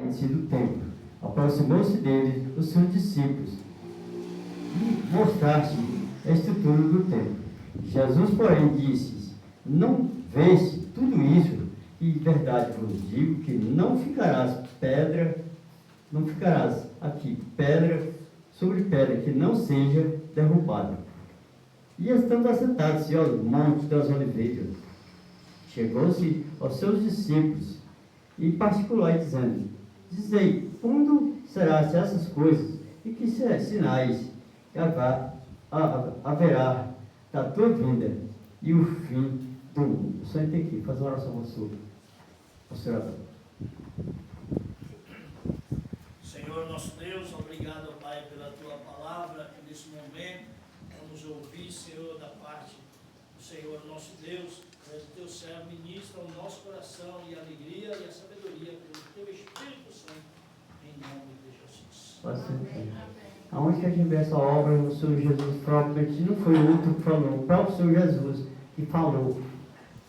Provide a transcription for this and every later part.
do templo. Aproximou-se dele os seus discípulos e mostraste a estrutura do templo. Jesus, porém, disse: não vês tudo isso? E de verdade vos digo que não ficarás aqui pedra sobre pedra que não seja derrubada. E estando assentados ao monte das oliveiras, chegou-se aos seus discípulos e particular dizendo: dizei, quando serão essas coisas e que sinais haverá da tua vinda e o fim do mundo? Só tem que fazer uma oração pastor. Senhor nosso Deus, obrigado, Pai, pela tua palavra, que nesse momento vamos ouvir, Senhor, da parte do Senhor nosso Deus, através do teu servo, ministra o nosso coração e a alegria e a sabedoria pelo teu Espírito Santo, em nome de Jesus. Aonde que a gente vê essa obra, o Senhor Jesus próprio, não foi outro que falou, o próprio Senhor Jesus que falou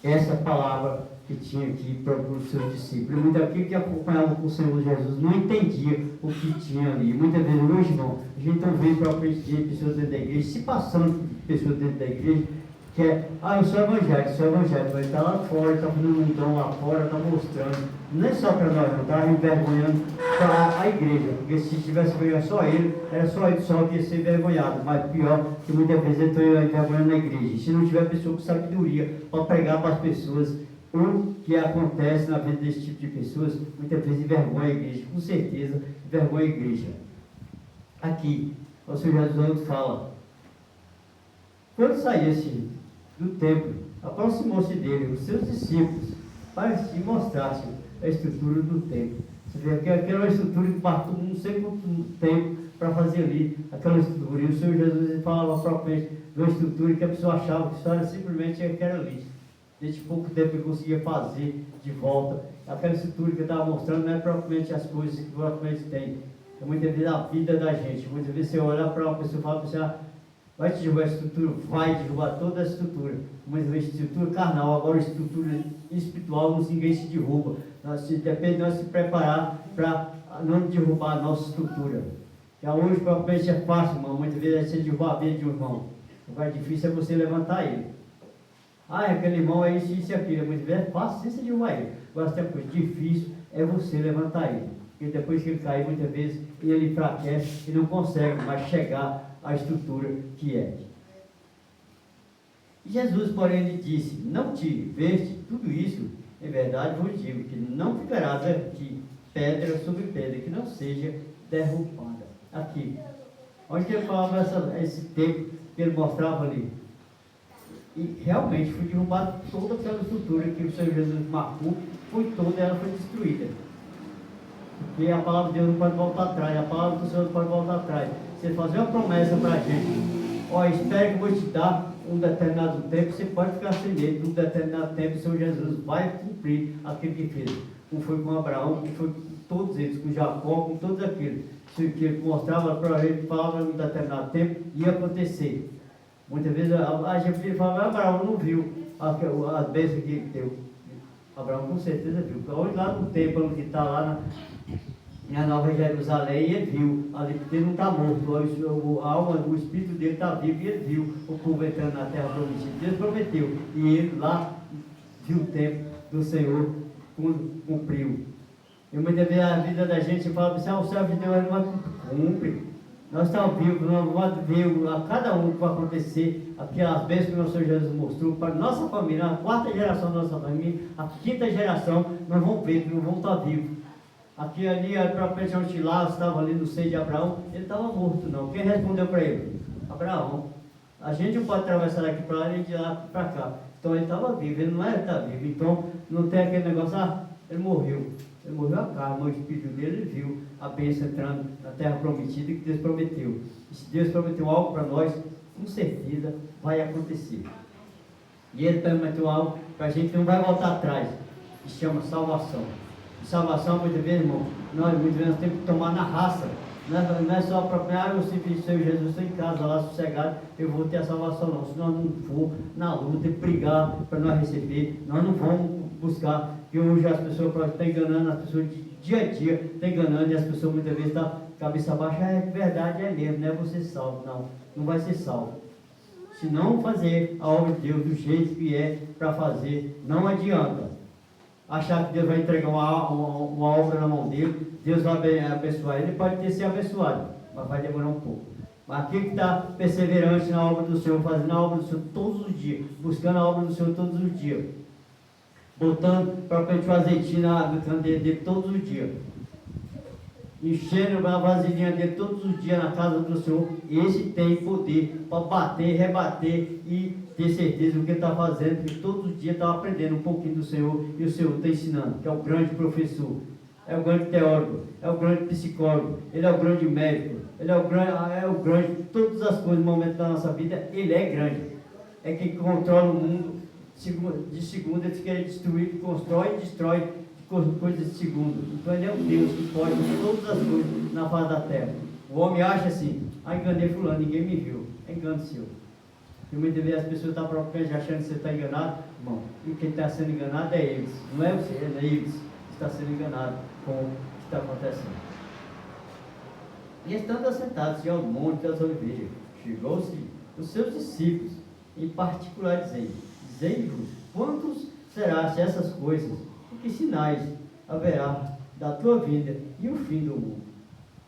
essa palavra que tinha aqui para os seus discípulos. Muito daquilo que acompanhava com o Senhor Jesus não entendia o que tinha ali. Muitas vezes, hoje, irmão, a gente não vê próprias pessoas dentro da igreja, se passando por pessoas dentro da igreja, que é, eu sou evangélico, vai estar lá fora, está fazendo um dom lá fora, está mostrando. Não é só para nós, não, está envergonhando para a igreja, porque se tivesse vergonha só ele, era só ele só que ia ser envergonhado, mas pior que muitas vezes ele está envergonhando na igreja. E se não tiver pessoa com sabedoria para pregar para as pessoas o que acontece na vida desse tipo de pessoas, muitas vezes envergonha a igreja, com certeza envergonha a igreja. Aqui, o Senhor Jesus fala: quando saísse do templo, aproximou-se dele os seus discípulos para se mostrasse a estrutura do templo. Você vê que aquela estrutura que partiu não sei quanto tempo para fazer ali aquela estrutura. E o Senhor Jesus falava propriamente de uma estrutura que a pessoa achava que só era simplesmente aquela ali. Desde pouco tempo ele conseguia fazer de volta. Aquela estrutura que eu estava mostrando não é propriamente as coisas que propriamente tem. É muitas vezes a vida da gente. Muitas vezes você olha para uma pessoa e fala para você: vai te derrubar a estrutura, vai derrubar toda a estrutura. Muitas vezes estrutura carnal, agora estrutura espiritual, ninguém se derruba. Depende de nós se preparar para não derrubar a nossa estrutura. Já hoje propriamente é fácil, irmão. Muitas vezes é você derrubar a vida de um irmão. O mais difícil é você levantar ele. Aquele irmão é isso e aquilo. Muitas vezes é fácil você derrubar ele. Agora, tem coisa difícil é você levantar ele. Porque depois que ele cair, muitas vezes ele enfraquece e não consegue mais chegar à estrutura que é. Jesus, porém, lhe disse: não te veste tudo isso? Em verdade vos digo que não ficarás aqui pedra sobre pedra que não seja derrubada. Aqui, onde ele falava esse tempo que ele mostrava ali. E realmente foi derrubada toda aquela estrutura que o Senhor Jesus marcou, ela foi destruída. Porque a palavra de Deus não pode voltar atrás, a palavra do Senhor não pode voltar atrás. Se ele fazer uma promessa para a gente: espere que eu vou te dar um determinado tempo, você pode ficar sem medo, num determinado tempo o Senhor Jesus vai cumprir aquilo que fez. Como foi com Abraão, como foi com todos eles, com Jacó, com todos aqueles. Que ele mostrava para ele, falava num determinado tempo, ia acontecer. Muitas vezes a gente fala: Abraão não viu as bênçãos que ele deu. Abraão com certeza viu. Hoje lá no templo que está lá na Nova Jerusalém, ele viu ali, porque ele não está morto. A alma, o espírito dele está vivo e ele viu o povo entrando na terra prometida. Deus prometeu. E ele lá viu o tempo do Senhor cumpriu. E muitas vezes a vida da gente fala assim: o céu de Deus não vai cumprir. Nós estamos vivos, nós vamos ver a cada um que vai acontecer, aquelas bênçãos que o Senhor Jesus mostrou para a nossa família, a quarta geração da nossa família, a quinta geração, nós vamos ver, nós vamos estar vivos. Aqui ali, propriamente lá, estava ali no seio de Abraão, ele estava morto não. Quem respondeu para ele? Abraão. A gente não pode atravessar daqui para lá e de lá para cá. Então ele estava vivo, ele não era estar vivo. Então não tem aquele negócio: ele morreu. Ele morreu a carne, o espírito dele, ele viu a bênção entrando na terra prometida que Deus prometeu. E se Deus prometeu algo para nós, com certeza vai acontecer. E ele prometeu algo para a gente que não vai voltar atrás, que se chama salvação. E salvação, muitas vezes, irmão, muitas vezes nós temos que tomar na raça. Não é só para eu simplesmente, Senhor Jesus, estou em casa lá sossegado, eu vou ter a salvação, não. Se nós não for na luta e brigar para nós receber, nós não vamos buscar. E hoje as pessoas estão enganando as pessoas dia a dia está enganando e as pessoas muitas vezes estão cabeça baixa, é verdade, é mesmo, não é você salvo, não, não vai ser salvo. Se não fazer a obra de Deus do jeito que é para fazer, não adianta. Achar que Deus vai entregar uma obra na mão dele, Deus vai abençoar ele, pode ter sido abençoado, mas vai demorar um pouco. Mas aquele que está perseverante na obra do Senhor, fazendo a obra do Senhor todos os dias, buscando a obra do Senhor todos os dias, botando propriamente o azeitinho no candeeiro dele todos os dias, enchendo a vasilhinha dele todos os dias na casa do Senhor, esse tem poder para bater, rebater e ter certeza do que ele está fazendo, porque todos os dias está aprendendo um pouquinho do Senhor e o Senhor está ensinando, que é o grande professor, é o grande teórico, é o grande psicólogo, ele é o grande médico, ele é o grande, todas as coisas no momento da nossa vida, ele é grande, é quem controla o mundo. De segundo, ele quer destruir, constrói e destrói coisas de segundo. Então ele é um Deus que pode todas as coisas na face da terra. O homem acha assim, enganei fulano, ninguém me viu. É engano seu. E muitas vezes as pessoas estão propriamente achando que você está enganado, irmão. E quem está sendo enganado é eles. Não é você, é eles que está sendo enganado com o que está acontecendo. E estando assentados ao monte das oliveiras, chegou-se os seus discípulos, em particular dizendo-vos, quantos serão essas coisas? E que sinais haverá da tua vinda e o fim do mundo?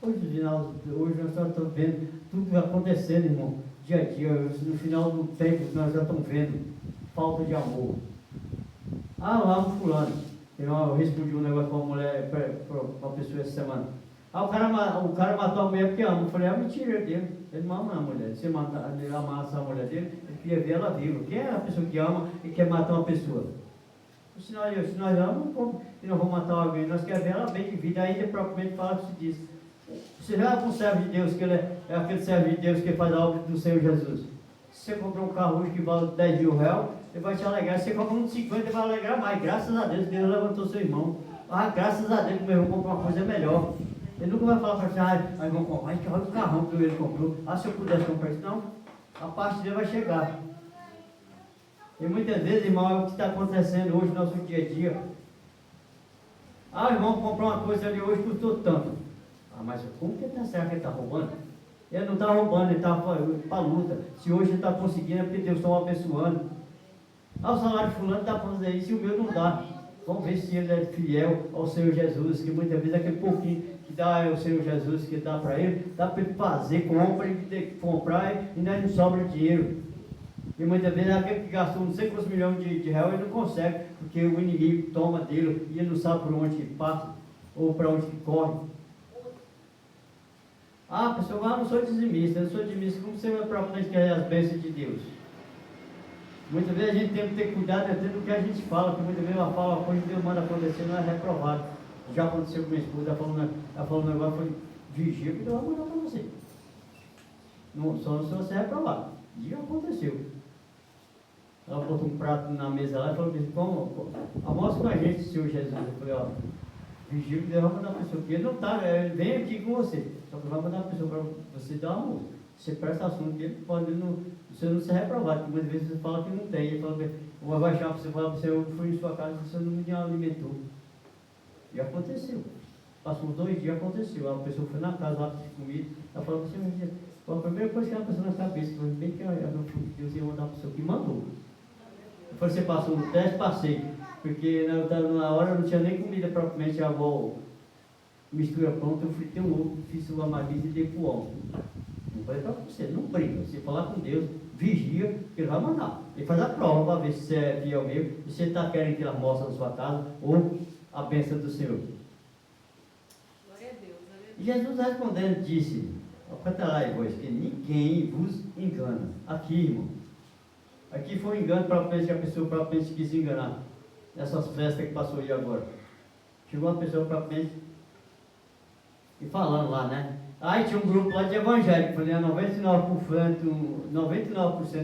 Hoje nós estamos vendo tudo acontecendo, irmão, dia a dia. No final do tempo nós já estamos vendo falta de amor. Lá um fulano, eu respondi um negócio para uma mulher, para uma pessoa essa semana. O cara matou a mulher porque ama. Eu falei, mentira dele. Ele não ama a mulher. Se ele amasse a mulher dele, ele queria ver ela viva. Quem é a pessoa que ama e quer matar uma pessoa? Se nós amamos e não vamos matar alguém, nós queremos ver ela bem de vida. Ainda propriamente fala que se diz. Você já é um servo de Deus, que ele é aquele servo de Deus que faz a obra do Senhor Jesus. Se você comprar um carro hoje que vale 10 mil reais, ele vai te alegrar. Se você comprar um de 50, ele vai alegrar mais. Graças a Deus, Deus levantou seu irmão. Graças a Deus, meu irmão comprou uma coisa melhor. Ele nunca vai falar para você, irmão, comprar que olha o carrão que ele comprou. Se eu pudesse comprar isso, não. A parte dele vai chegar. E muitas vezes, irmão, é o que está acontecendo hoje no nosso dia a dia. Irmão, comprar uma coisa ali hoje custou tanto. Mas como que ele está? Será que ele está roubando? Ele não está roubando, ele está para a luta. Se hoje ele está conseguindo, é porque Deus está o abençoando. O salário de fulano dá para fazer isso e o meu não dá. Vamos ver se ele é fiel ao Senhor Jesus, que muitas vezes aquele pouquinho que dá ao Senhor Jesus, que dá para ele, dá para ele fazer compra, ele tem que comprar e ainda não sobra dinheiro. E muitas vezes aquele que gastou não sei quantos milhões de reais, ele não consegue, porque o inimigo toma dele e ele não sabe por onde que passa ou para onde que corre. Pessoal, não sou dizimista, como você vai propriamente querer as bênçãos de Deus? Muitas vezes a gente tem que ter cuidado até do que a gente fala, porque muitas vezes ela fala uma coisa que Deus manda acontecer, não é reprovado. Já aconteceu com minha esposa, ela falou um negócio, foi vigia que Deus vai mandar para você. Não, só se você é reprovado. E já aconteceu. Ela botou um prato na mesa lá e falou assim, almoça com a gente, Senhor Jesus. Eu falei, vigia que Deus vai mandar para você, porque ele não está, ele vem aqui com você, só que vai mandar para pessoa para você dar almoço. Você presta assunto que ele pode você não ser reprovado, porque muitas vezes você fala que não tem, ele fala que vai baixar para você falar para você, eu fui em sua casa e você não me alimentou. E aconteceu. Passou uns 2 dias, aconteceu. A pessoa foi na casa lá de comida, ela falou para você, a primeira coisa que ela pensou na cabeça, foi bem que Deus ia mandar a pessoa que mandou. Eu falei, você passou no teste? Passei. Porque na hora eu não tinha nem comida propriamente, a avó mistura pronta, eu fritei um ovo, fiz uma matriz e dei para o homem. Não falei para você, não brinca. Você falar com Deus, vigia, que Ele vai mandar. Ele faz a prova para ver se você é fiel mesmo, se você está querendo que ela mostre na sua casa, ou a bênção do Senhor. Glória a Deus. E Jesus respondendo disse, canta lá, irmãos, que ninguém vos engana. Aqui, irmão. Aqui foi um engano propriamente que a pessoa propriamente quis enganar. Nessas festas que passou aí agora. Chegou uma pessoa propriamente e falando lá, né? Aí tinha um grupo lá de evangélico, falei, 99%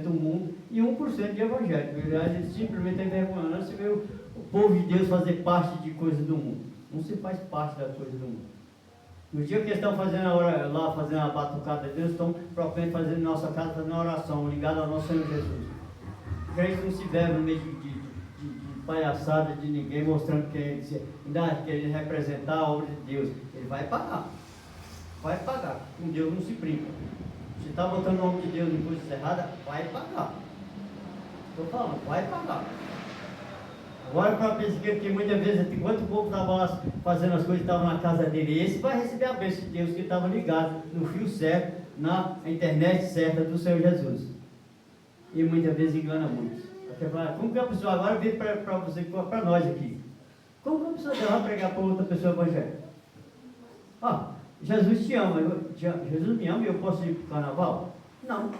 do mundo e 1% de evangélico. Eles simplesmente envergonhando. Você vê o povo de Deus fazer parte de coisas do mundo. Não se faz parte das coisas do mundo. No dia que eles estão fazendo fazendo a batucada de Deus, estão propriamente fazendo em nossa casa, fazendo uma oração, ligada ao nosso Senhor Jesus. Crente não se bebe no meio de palhaçada de ninguém, mostrando que ainda querendo representar a obra de Deus. Ele vai pagar. Vai pagar. Com Deus não se brinca. Se está botando o nome de Deus em coisas erradas, vai pagar. Estou falando, vai pagar. Agora para pesqueiro, que muitas vezes, enquanto o povo estava lá fazendo as coisas, estava na casa dele, esse vai receber a bênção de Deus, que estava ligado no fio certo, na internet certa do Senhor Jesus. E muitas vezes engana muitos. Até falar, como que a pessoa agora vem para você, para nós aqui? Como que a pessoa vai pregar para outra pessoa evangélica? Ah, Jesus te ama, Jesus me ama e eu posso ir para o carnaval? Não.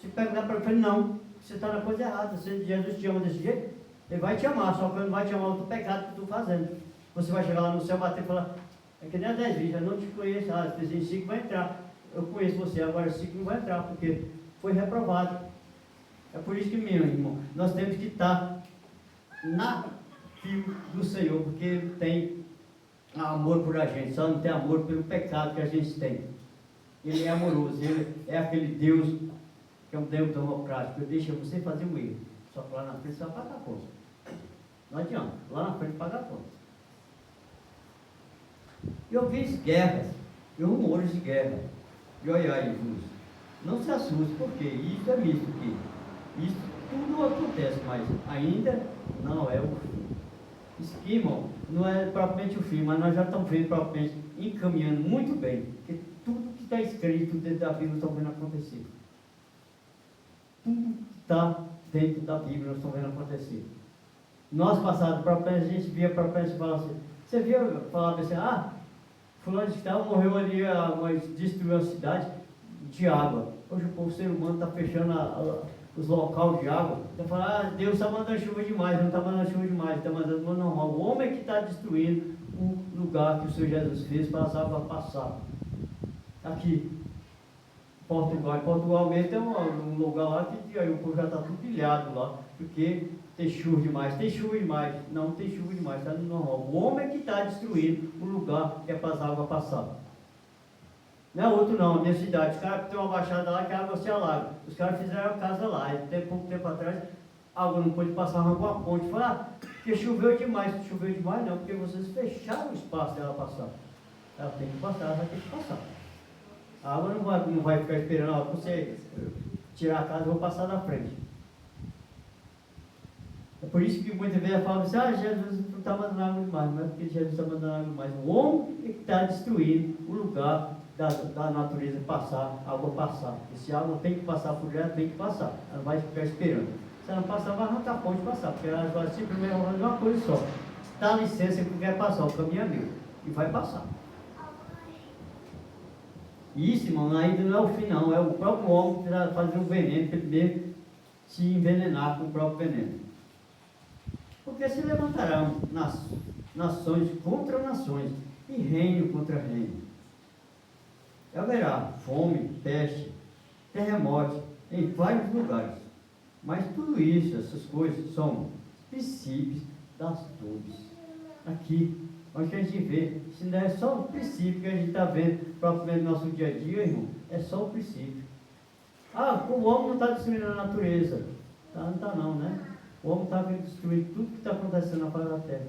Se perguntar para ele, não, você está na coisa errada. Se Jesus te ama desse jeito, ele vai te amar, só que ele não vai te amar outro pecado que tu fazendo. Você vai chegar lá no céu, bater e falar, é que nem a 10 vezes, eu não te conheço, as pessoas 5 vai entrar. Eu conheço você, agora 5 não vai entrar, porque foi reprovado. É por isso que, meu irmão, nós temos que estar na fio do Senhor, porque Ele tem amor por a gente, só não tem amor pelo pecado que a gente tem. Ele é amoroso, Ele é aquele Deus que é um Deus democrático, Ele deixa você fazer o erro, só que lá na frente você vai pagar a conta. Não adianta, lá na frente pagar a conta. Eu vi guerras, e rumores de guerra, e olha aí, Jesus, não se assuste, porque isso é misto aqui. Isso tudo acontece, mas ainda não é o fim. Isso aqui, irmão, não é propriamente o fim, mas nós já estamos vendo propriamente encaminhando muito bem, porque tudo que está escrito dentro da Bíblia nós estamos vendo acontecer. Tudo que está dentro da Bíblia nós estamos vendo acontecer. Nós passados, propriamente a gente via propriamente falar assim, você via falar assim, fulano de tal morreu ali, mas destruiu a cidade de água. Hoje o ser humano está fechando os locais de água. Está falando, Deus está mandando chuva demais, não está mandando chuva demais, está mandando chuva normal. O homem é que está destruindo o lugar que o Senhor Jesus fez para as águas passar. Aqui, Portugal. Em Portugal mesmo tem um lugar lá que aí o povo já está tudo pilhado lá, porque tem chuva demais, não tem chuva demais, está no normal. O homem é que está destruindo o lugar que é para as águas passar. Não é outro não, a minha cidade, os caras têm uma baixada lá que a água se alaga. Os caras fizeram a casa lá, e tem pouco tempo atrás, a água não pôde passar uma ponte. Falaram, porque choveu demais. Choveu demais não, porque vocês fecharam o espaço dela passar. Ela tem que passar, ela vai ter que passar. A água não vai ficar esperando, você tirar a casa, eu vou passar na frente. É por isso que muitas vezes falam assim, Jesus não está mandando água demais, não é porque Jesus está mandando água demais. O homem é que está destruindo o lugar da natureza passar, a água passar. E se a água tem que passar por ela, tem que passar. Ela vai ficar esperando. Se ela não passar, vai arrancar a ponte passar, porque ela vai simplesmente fazer uma coisa só. Dá licença que quer passar, o caminho é meu. E vai passar. Isso, irmão, ainda não é o fim não, é o próprio homem que está fazendo o veneno, para ele mesmo se envenenar com o próprio veneno. Porque se levantarão nações contra nações e reino contra reino. Haverá fome, peste, terremotos em vários lugares. Mas tudo isso, essas coisas, são princípios das dores. Aqui, onde a gente vê, se não é só o princípio que a gente está vendo propriamente no nosso dia a dia, irmão, é só o princípio. O homem não está destruindo a natureza. Não está não, né? O homem está destruindo tudo que está acontecendo na face da terra.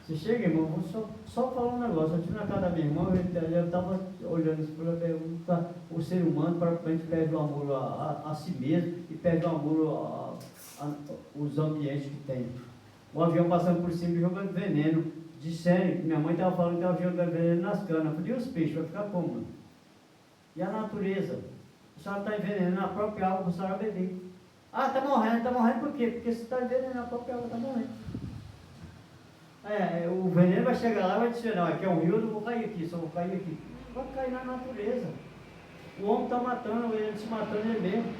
Você chega, irmão, vou só falar um negócio. Eu estive na casa da minha irmã, eu estava olhando isso para perguntar, o ser humano propriamente perde o amor a si mesmo e perde o amor aos ambientes que tem. O avião passando por cima jogando veneno. Disseram, minha mãe estava falando que estava jogando veneno nas canas. Eu falei, e os peixes, vai ficar como? Mano? E a natureza? A senhora está envenenando a própria água para a senhora beber. Está morrendo por quê? Porque você está envenenando a própria água, está morrendo. O veneno vai chegar lá e vai dizer, não, aqui é um rio, eu não vou cair aqui, só vou cair aqui. Vai cair na natureza. O homem está matando, ele se matando ele mesmo.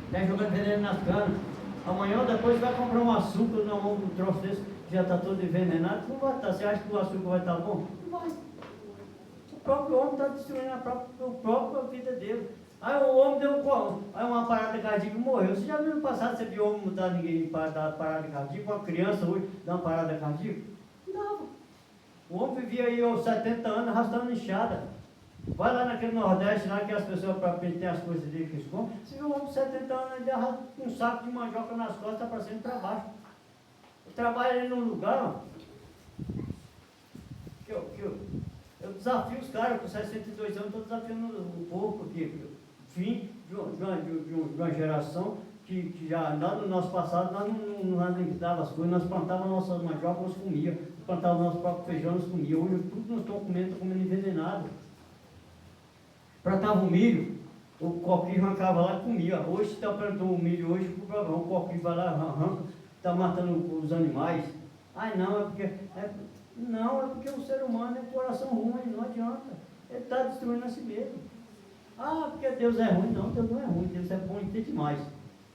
Está jogando veneno nas canas. Amanhã ou depois vai comprar um açúcar, não, um troço desse, que já está todo envenenado, não vai estar. Você acha que o açúcar vai estar bom? Não vai. O próprio homem está destruindo a própria vida dele. Aí o homem deu uma parada cardíaca e morreu. Você já viu no passado, você viu o homem mudar ninguém em parada cardíaca? Uma criança hoje dá uma parada cardíaca? Não. O homem vivia aí aos 70 anos arrastando inchada. Vai lá naquele Nordeste, lá que as pessoas para tem as coisas dele que escondem. Você vê um homem de 70 anos, ele arrasta um saco de mandioca nas costas, está para cima e para baixo. Eu trabalho ali num lugar, ó, eu desafio os caras com 62 anos, estou desafiando o povo, porque fim de uma geração que já lá no nosso passado nós não limitava as coisas, nós plantávamos nossas mandioca, nós comíamos, plantávamos nosso próprio feijão, nós comíamos. Hoje tudo nós estamos comendo envenenado. Plantava o milho, o coquinho arrancava lá e comia. Hoje está plantando o milho, hoje o coquinho vai lá, arranca, está matando os animais. Ai não, é porque o ser humano é coração ruim, não adianta. Ele está destruindo a si mesmo. Ah, porque Deus é ruim. Não, Deus não é ruim, Deus é bom e tem demais.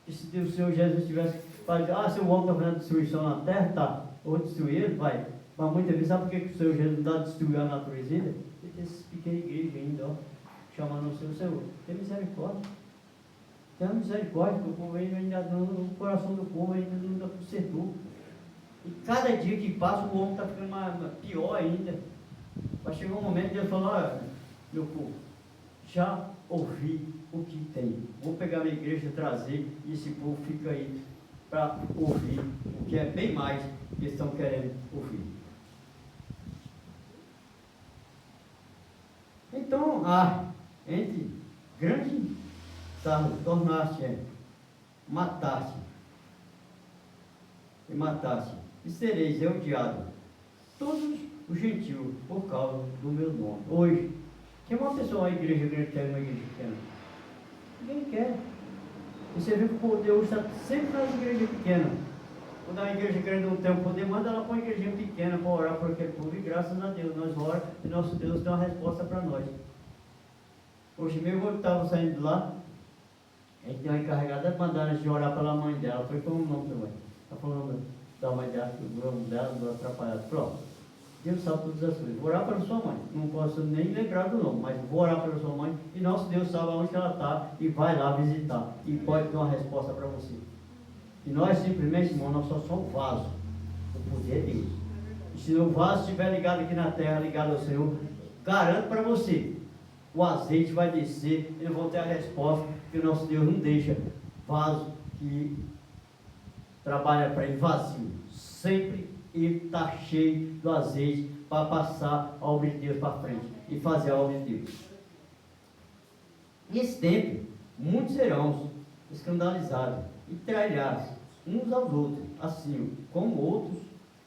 E se Deus, o Senhor Jesus tivesse falado, se o homem está fazendo destruição na terra, tá, eu vou destruir ele, vai. Mas muitas vezes, sabe por que o Senhor Jesus não dá de destruir a natureza ainda? Ele tem essas pequenas igrejas ainda, ó, chamando o Senhor, tem misericórdia. Tem misericórdia, porque o povo ainda o coração do povo ainda não consertou. E cada dia que passa, o homem está ficando pior ainda. Vai chegar um momento que Deus falou, olha, meu povo, já ouvi o que tem. Vou pegar minha igreja e trazer, e esse povo fica aí para ouvir o que é bem mais que eles estão querendo ouvir. Então, entre grande tornar-se, matar-se e matar-se, e sereis odiados todos os gentios por causa do meu nome. Hoje, quem é uma pessoa, uma igreja grande quer uma igreja pequena? Ninguém quer. E você vê que o poder hoje está sempre nas igrejas pequenas. Quando a igreja grande não tem o poder, manda ela para uma igrejinha pequena para orar por aquele povo. E graças a Deus, nós oramos e nosso Deus dá uma resposta para nós. Hoje mesmo eu estava saindo lá, a gente deu uma encarregada de mandar a gente orar pela mãe dela. Foi como o nome da mãe. Ela falou da mãe dela, do nome dela, do atrapalhado. Pronto. Deus sabe todas as coisas. Vou orar pela sua mãe. Não posso nem lembrar do nome, mas vou orar pela sua mãe. E nosso Deus sabe onde ela está e vai lá visitar. E pode dar uma resposta para você. E nós simplesmente, irmão, nós só somos vaso. O poder é Deus. E se o vaso estiver ligado aqui na terra, ligado ao Senhor, garanto para você, o azeite vai descer, eles vão ter a resposta, porque o nosso Deus não deixa vaso que trabalha para ele vazio. Sempre ele está cheio do azeite para passar a obra de Deus para frente e fazer a obra de Deus. Nesse tempo, muitos serão escandalizados e trairás uns aos outros, assim como outros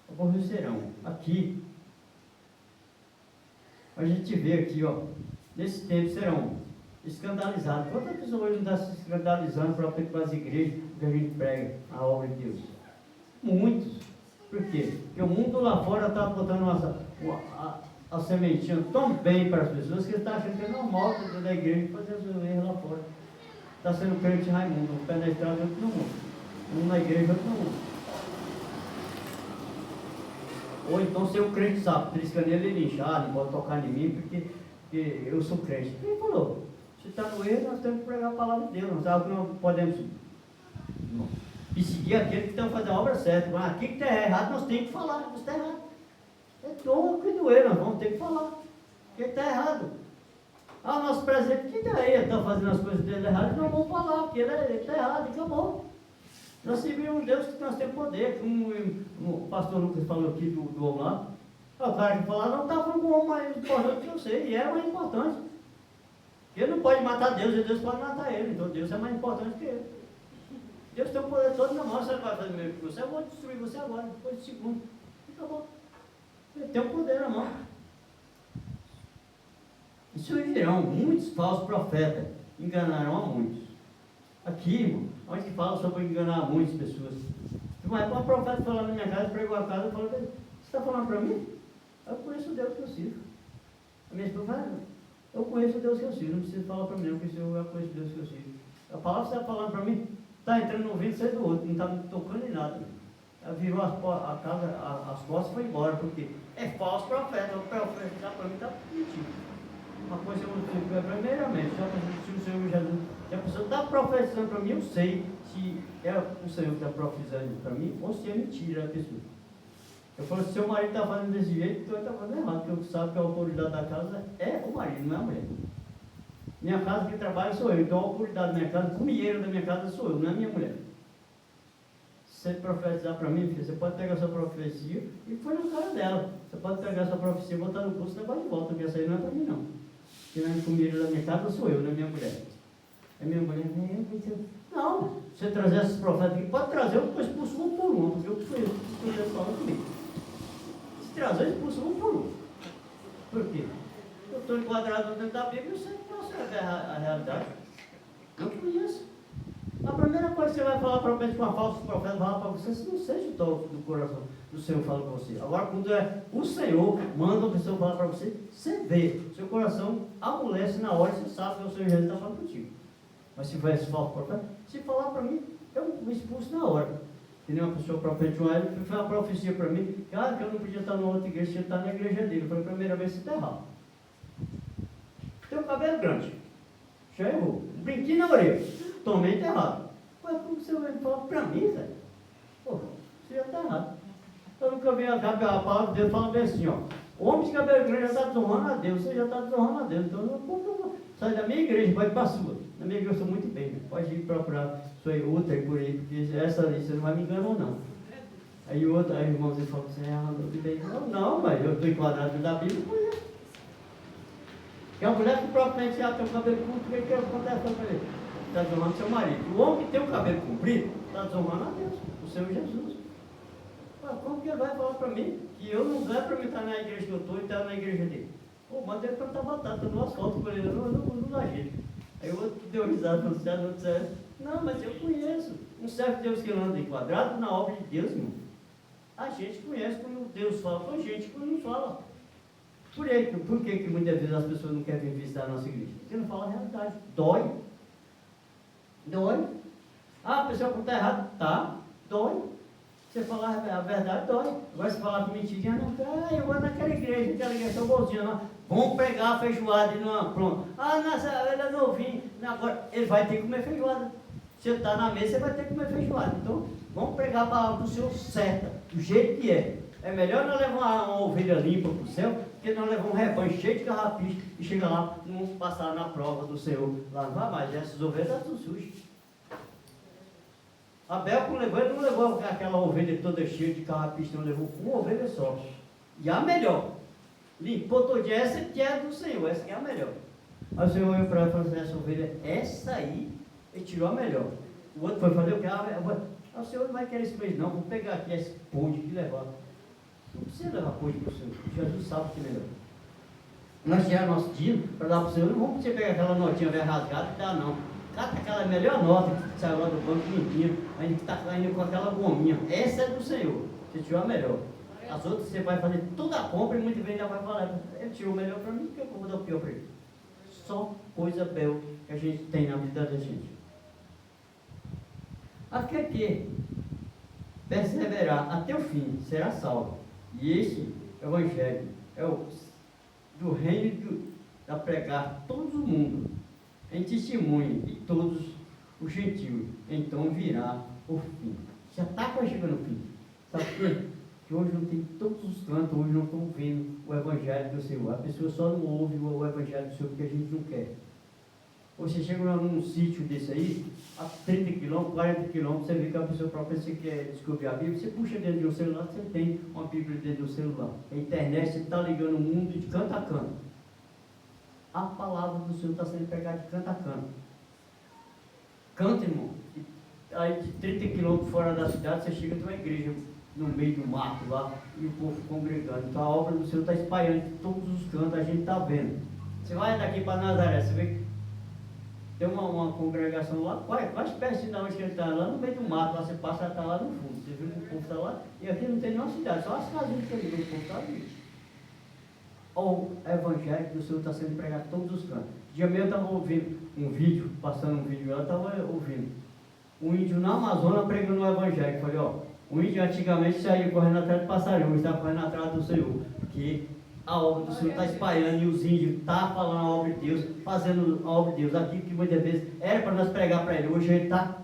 aborrecerão. Aqui, a gente vê aqui, ó, nesse tempo serão escandalizados. Quantas pessoas hoje não estão se escandalizando para as igrejas que a gente prega a obra de Deus? Muitos. Por quê? Porque o mundo lá fora está botando a sementinha tão bem para as pessoas que eles estão achando que é normal dentro da igreja fazer as erros lá fora. Está sendo crente Raimundo, um pé na estrada e outro no mundo. Um na igreja e outro no mundo. Ou então ser um crente sapo, trisca nele e linchar, não pode tocar em mim porque eu sou crente. Quem falou? Se está no erro, nós temos que pregar a palavra de Deus. Não sabe que não podemos e seguir aquele que está fazendo a obra certa. Mas aqui que está errado, nós temos que falar. Isso está errado. É dom que doer, nós vamos ter que falar. Porque está errado. O nosso presidente, que daí ele está fazendo as coisas dele erradas, nós vamos falar, porque ele está errado, e acabou. Nós servimos um Deus que nós temos poder. Como o pastor Lucas falou aqui do homem lá. O cara que falou, não está falando com o homem mais importante que eu sei, e é mais importante. Ele não pode matar Deus, e Deus pode matar ele, então Deus é mais importante que ele. Deus tem o poder todo na mão, você não vai fazer mesmo com você, eu vou destruir você agora, depois de segundo. E acabou. Ele tem o poder na mão. E surgirão muitos falsos profetas, enganarão a muitos. Aqui, irmão, onde fala sobre enganar muitas pessoas. Mas um profeta falando na minha casa, pregou a casa, falou, você está falando para mim? Eu conheço o Deus que eu sirvo. A minha esposa fala, eu conheço o Deus que eu sirvo, não precisa falar para mim, não, porque eu conheço o Deus que eu sirvo. A palavra você está falando para mim, está entrando no ouvido, sai do outro, não está me tocando em nada. Ela virou a casa, as costas e foi embora, porque é falso profeta, o profeta está para mim, está mentindo. Uma coisa eu digo, primeiramente, se o Senhor Jesus, se a pessoa está profetizando para mim, eu sei se é o Senhor que está profetizando para mim ou se é mentira a pessoa. Eu falo, se seu marido está fazendo desse jeito, então ele está fazendo errado, porque eu sabe que a autoridade da casa é o marido, não é a mulher. Minha casa que trabalha sou eu, então a autoridade da minha casa, o comieiro da minha casa sou eu, não é minha mulher. Se você profetizar para mim, filho, você pode pegar sua profecia e põe na cara dela. Você pode pegar sua profecia e botar no curso e levar de volta, porque essa aí não é para mim, não. Quem é o comieiro da minha casa sou eu, não é minha mulher. É minha mulher, não, se você trazer esses profetas aqui, pode trazer, eu expulso um por um, porque eu fui eu falando comigo. Se trazer, eu expulso um por um. Por quê? Eu estou enquadrado dentro da Bíblia, eu sei que não serve a realidade. Não conheço. A primeira coisa que você vai falar para uma falsa profeta, falar para você, se não seja o toque do coração do Senhor fala para você. Agora, quando é o Senhor, manda a pessoa falar para você, você vê, seu coração amolece na hora, você sabe que o Senhor Jesus está falando contigo. Mas se for esse falso profeta, se falar para mim, eu me expulso na hora. Que nem uma pessoa profetizou, ele fez uma profecia para mim, que eu não podia estar numa outra igreja, tinha que estar na igreja dele. Foi a primeira vez que você está errado. Tem o cabelo grande, já errou. Um brinquinho na orelha, totalmente errado. Mas como você vai falar para mim, velho? Pô, você já está errado. Eu nunca vi a palavra de Deus falando bem assim, ó. Homem de cabelo grande já está desonrando a Deus, você já está desonrando a Deus. Então, não, sai da minha igreja, vai para a sua. Na minha igreja eu sou muito bem, né? Pode ir procurar sua outra aí por aí, porque essa ali você não vai me enganar, não. Aí o outro, aí o irmãozinho falou, você andou de bem. Não, mas eu estou enquadrado da Bíblia, não conheço. Que a mulher que propriamente já tem o cabelo curto, o que acontece com ele? Está desonrando seu marido. O homem que tem o cabelo comprido, está desonrando a Deus, o Senhor Jesus. Mas como que ele vai falar para mim que eu não dá para mim estar na igreja que eu estou e estar na igreja dele? Pô, manda ele plantar batata no asfalto com ele, não dá jeito. Aí o outro que deu risada, não serve, não serve. Não, mas eu conheço. Não serve Deus que anda enquadrado na obra de Deus, irmão. A gente conhece quando Deus fala com a gente, quando não fala. Por que muitas vezes as pessoas não querem vir visitar a nossa igreja? Porque não fala a realidade. Dói. Dói. Ah, a pessoa está errada. Tá. Dói. Você falar a verdade, dói. Agora se falar com mentirinha, não. Eu vou naquela igreja, sou bonzinho, não. Vamos pregar a feijoada e não, pronto. Ele é novinho. Agora, ele vai ter que comer feijoada. Se ele está na mesa, você vai ter que comer feijoada. Então, vamos pregar a palavra do Senhor certa, do jeito que é. É melhor não levar uma ovelha limpa para o céu, porque não levar um rebanho cheio de carrapicho e chegar lá, não passar na prova do Senhor. Lá não vai mais, essas ovelhas estão tudo sujas. Abel, quando levou, ele não levou aquela ovelha toda cheia de carrapicho, não levou uma ovelha só. E a melhor. Limpou todo dia, essa que é do Senhor, essa que é a melhor. Aí o Senhor olhou para ela e falou assim, essa ovelha, essa aí, ele tirou a melhor. O outro foi fazer o que? O Senhor não vai querer isso mesmo, não. Vou pegar aqui esse pôde e levar. Não precisa levar pôde para o Senhor. Jesus sabe o que é melhor. Nós tiramos nosso dinheiro para dar para o Senhor. Não vamos você pegar aquela notinha velha rasgada e dar, não. Cata aquela melhor nota que saiu lá do banco limpinha, a gente está indo com aquela gominha. Essa é do Senhor. Você tirou a melhor. As outras você vai fazer toda a compra e muito bem ainda vai falar. Ele tirou o melhor para mim, porque eu vou dar o pior para ele. Só coisa bela que a gente tem na vida da gente. Aquele que perseverar até o fim será salvo. E esse evangelho é o do reino da pregar todo o mundo em testemunho de todos os gentios. Então virá o fim. Já está quase chegando o fim. Sabe por quê? Que hoje não tem todos os cantos, hoje não estão vendo o evangelho do Senhor. A pessoa só não ouve o evangelho do Senhor porque a gente não quer. Você chega num sítio desse aí, a 30 km, 40 km, você vê que a pessoa própria, você quer descobrir a Bíblia, você puxa dentro de um celular, você tem uma Bíblia dentro do celular. A internet, você está ligando o mundo de canto a canto. A palavra do Senhor está sendo pregada de canto a canto. Canta, irmão. Aí de 30 km fora da cidade, você chega, tem uma igreja no meio do mato lá, e o povo congregando. Então a obra do Senhor está espalhando de todos os cantos, a gente está vendo. Você vai daqui para Nazaré, você vê que tem uma congregação lá, quase perto de onde ele está, lá no meio do mato, lá você passa, está lá no fundo. Você viu que o povo está lá, e aqui não tem nenhuma cidade, só as casinhas que ele viu, o povo está ali. O evangelho do Senhor está sendo pregado em todos os cantos. Dia meio eu estava ouvindo um vídeo, passando um vídeo, eu estava ouvindo um índio na Amazônia pregando o evangelho. Falei, o índio antigamente saía correndo atrás do passarinho, hoje está correndo atrás do Senhor, porque a obra do Senhor está espalhando e os índios estão falando a obra de Deus, fazendo a obra de Deus. Aquilo que muitas vezes era para nós pregar para ele, hoje ele está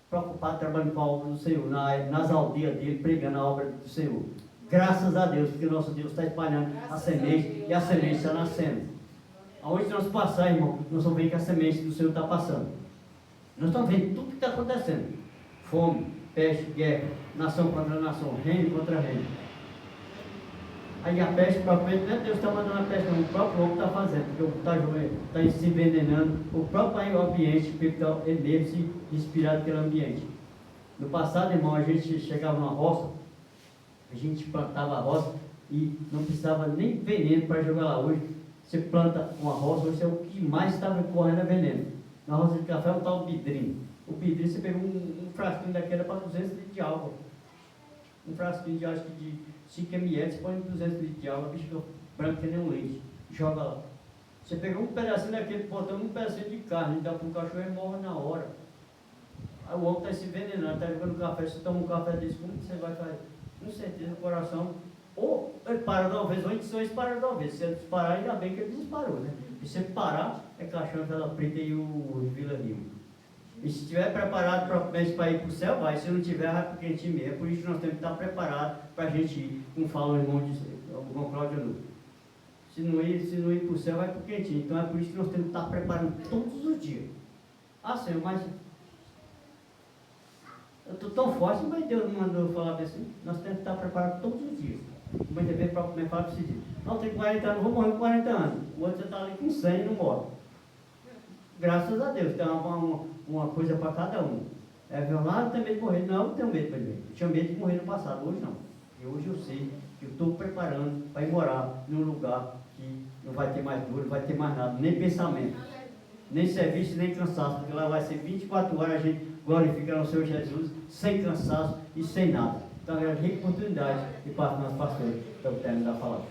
preocupado trabalhando com a obra do Senhor, nas aldeias dele, pregando a obra do Senhor. Graças a Deus, porque o nosso Deus está espalhando a semente e a semente está nascendo. Aonde nós passar, irmão, nós vamos ver que a semente do Senhor está passando. Nós estamos vendo tudo que está acontecendo. Fome, peste, guerra, nação contra nação, reino contra reino. Aí a peste, propriamente, não é Deus que está mandando a peste, não, o próprio homem está fazendo, porque o está se envenenando, o próprio ambiente, porque ele mesmo se inspirado pelo ambiente. No passado, irmão, a gente chegava numa roça, a gente plantava a roça e não precisava nem veneno para jogar lá. Hoje, você planta uma roça, hoje é o que mais estava correndo é veneno. Na roça de café é o tal vidrinho. O vidrinho, você pegou um frasquinho daquele para 200 litros de água. Um frasquinho de, acho que de 5 ml, você põe 200 litros de água, o bicho fica branco que nem um leite. Joga lá. Você pegou um pedacinho daquele, botando um pedacinho de carne, dá para um cachorro e morre na hora. Aí o homem está se envenenando, está jogando café. Você toma um café desse, como você vai fazer? Com certeza o coração, ou ele para de uma vez, ou então eles param de uma vez. Se ele disparar, ainda bem que ele disparou, né? E se ele parar, é caixão pela Preta e o Vila Rio. E se estiver preparado propriamente para ir para o céu, vai. Se não tiver, vai para o quentinho mesmo. É por isso que nós temos que estar preparados para a gente ir, como fala o irmão Cláudio Nuno. Se não ir para o céu, vai para o quentinho. Então é por isso que nós temos que estar preparados todos os dias. Ah, Senhor, mas eu estou tão forte, mas Deus não mandou falar assim. Nós temos que estar preparados todos os dias. Como é que próprio fala para esse dia? Não, tem 40 anos, vou morrer com 40 anos. O outro está ali com 100 e não morre. Graças a Deus, tem uma coisa para cada um. É violado, tem medo de morrer. Não, eu tenho medo de morrer. Eu tinha medo de morrer no passado, hoje não. E hoje eu sei que eu estou preparando para ir morar num lugar que não vai ter mais dor, não vai ter mais nada, nem pensamento, nem serviço, nem cansaço, porque lá vai ser 24 horas a gente glorifica o Senhor Jesus, sem cansaço e sem nada. Então, é a oportunidade de parte do nosso pastor, para o término da palavra.